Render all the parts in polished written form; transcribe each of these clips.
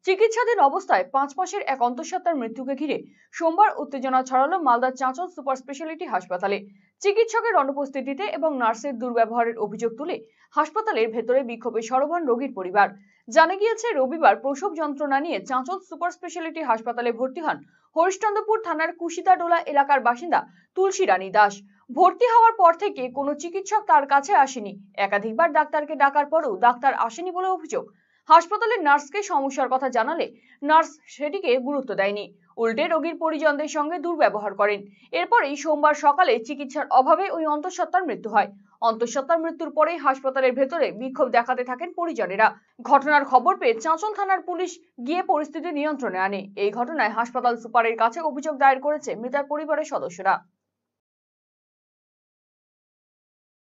চিকিৎসাধীন অবস্থায় 5 মাসের এক অন্তঃসত্ত্বার মৃত্যুকে ঘিরে সোমবার উত্তেজনা ছড়ালো মালদার চাঁচল সুপার স্পেশালিটি হাসপাতালে। চিকিৎসকের অনুপস্থিতিতে এবং নার্সের দুর্ব্যবহারের অভিযোগ তুলে হাসপাতালের ভেতরে বিক্ষোভে সরব হন রোগীর পরিবার। জানা গিয়েছে, রবিবার প্রসব যন্ত্রণা নিয়ে চাঁচল সুপার স্পেশালিটি হাসপাতালে ভর্তি হন হরিশ্চন্দ্রপুর থানার কুশিতাডোলা এলাকার বাসিন্দা তুলসী রানী দাস। ভর্তি হওয়ার পর থেকে কোনো চিকিৎসক তার কাছে আসেনি। একাধিকবার ডাক্তারকে ডাকার পরেও ডাক্তার আসেনি বলে অভিযোগ। হাসপাতালের নার্সকে সমস্যার কথা জানালে নার্স সেটিকে গুরুত্ব দেয়নি, উল্টে রোগীর পরিজনদের সঙ্গে দুর্ব্যবহার করেন। এরপরেই সোমবার সকালে চিকিৎসার অভাবে ওই অন্তঃসত্ত্বার মৃত্যু হয়। অন্তঃসত্ত্বার মৃত্যুর পরেই হাসপাতালের ভেতরে বিক্ষোভ দেখাতে থাকেন পরিজনেরা। ঘটনার খবর পেয়ে চাঁচল থানার পুলিশ গিয়ে পরিস্থিতি নিয়ন্ত্রণে আনে। এই ঘটনায় হাসপাতাল সুপারের কাছে অভিযোগ দায়ের করেছে মৃতার পরিবারের সদস্যরা।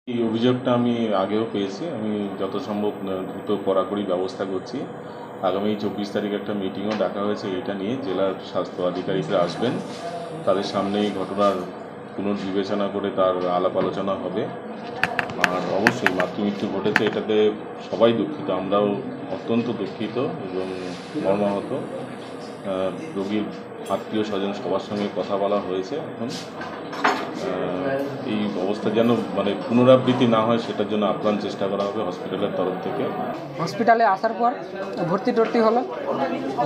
এই অভিযোগটা আমি আগেও পেয়েছি। আমি যত সম্ভব দ্রুত কড়াকড়ি ব্যবস্থা করছি। আগামী 24 তারিখ একটা মিটিংও ডাকা হয়েছে এটা নিয়ে। জেলার স্বাস্থ্য আধিকারিকরা আসবেন, তাদের সামনেই ঘটনার পুনর্বিবেচনা করে তার আলাপ আলোচনা হবে। আর অবশ্যই মাতৃমৃত্যু ঘটেছে, এটাতে সবাই দুঃখিত, আমরাও অত্যন্ত দুঃখিত এবং মর্মাহত। রোগীর আত্মীয় স্বজন সবার সঙ্গে কথা বলা হয়েছে। এখন এই অবস্থা যেন পুনরাবৃত্তি না হয় সেটার জন্য আপ্রাণ চেষ্টা করা হবে হসপিটালের তরফ থেকে। হসপিটালে আসার পর ভর্তি হলো।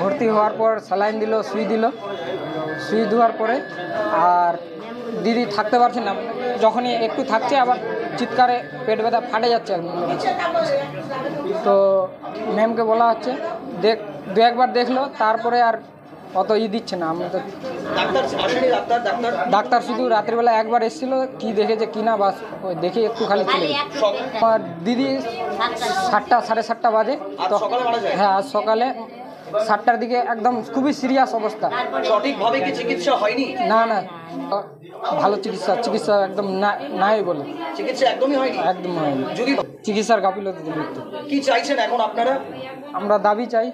ভর্তি হওয়ার পর স্যালাইন দিল, সুই দেওয়ার পরে আর দিদি থাকতে পারছে না। যখনই একটু থাকছে আবার চিৎকারে পেট ব্যথা ফাটে যাচ্ছে। তো ম্যামকে বলা হচ্ছে, দু একবার দেখলো, তারপরে আর অত দিচ্ছে না। আমরা তো ডাক্তার শুধু রাত্রিবেলা একবার এসেছিল, কি দেখেছে কিনা বাস দেখে একটু খালি চলে গেছে। আমার দিদি 7টা সাড়ে 7টা বাজে। হ্যাঁ, আজ সকালে 7টার দিকে একদম খুবই সিরিয়াস অবস্থা। সঠিকভাবে কি চিকিৎসা হয়নি? না, ভালো চিকিৎসা একদম নাই বলে। চিকিৎসা একদমই হয়নি? একদম হয়নি। চিকিৎসার গাফিলতিতে মৃত্যু। কি চাইছেন এখন আপনারা? আমরা দাবি চাই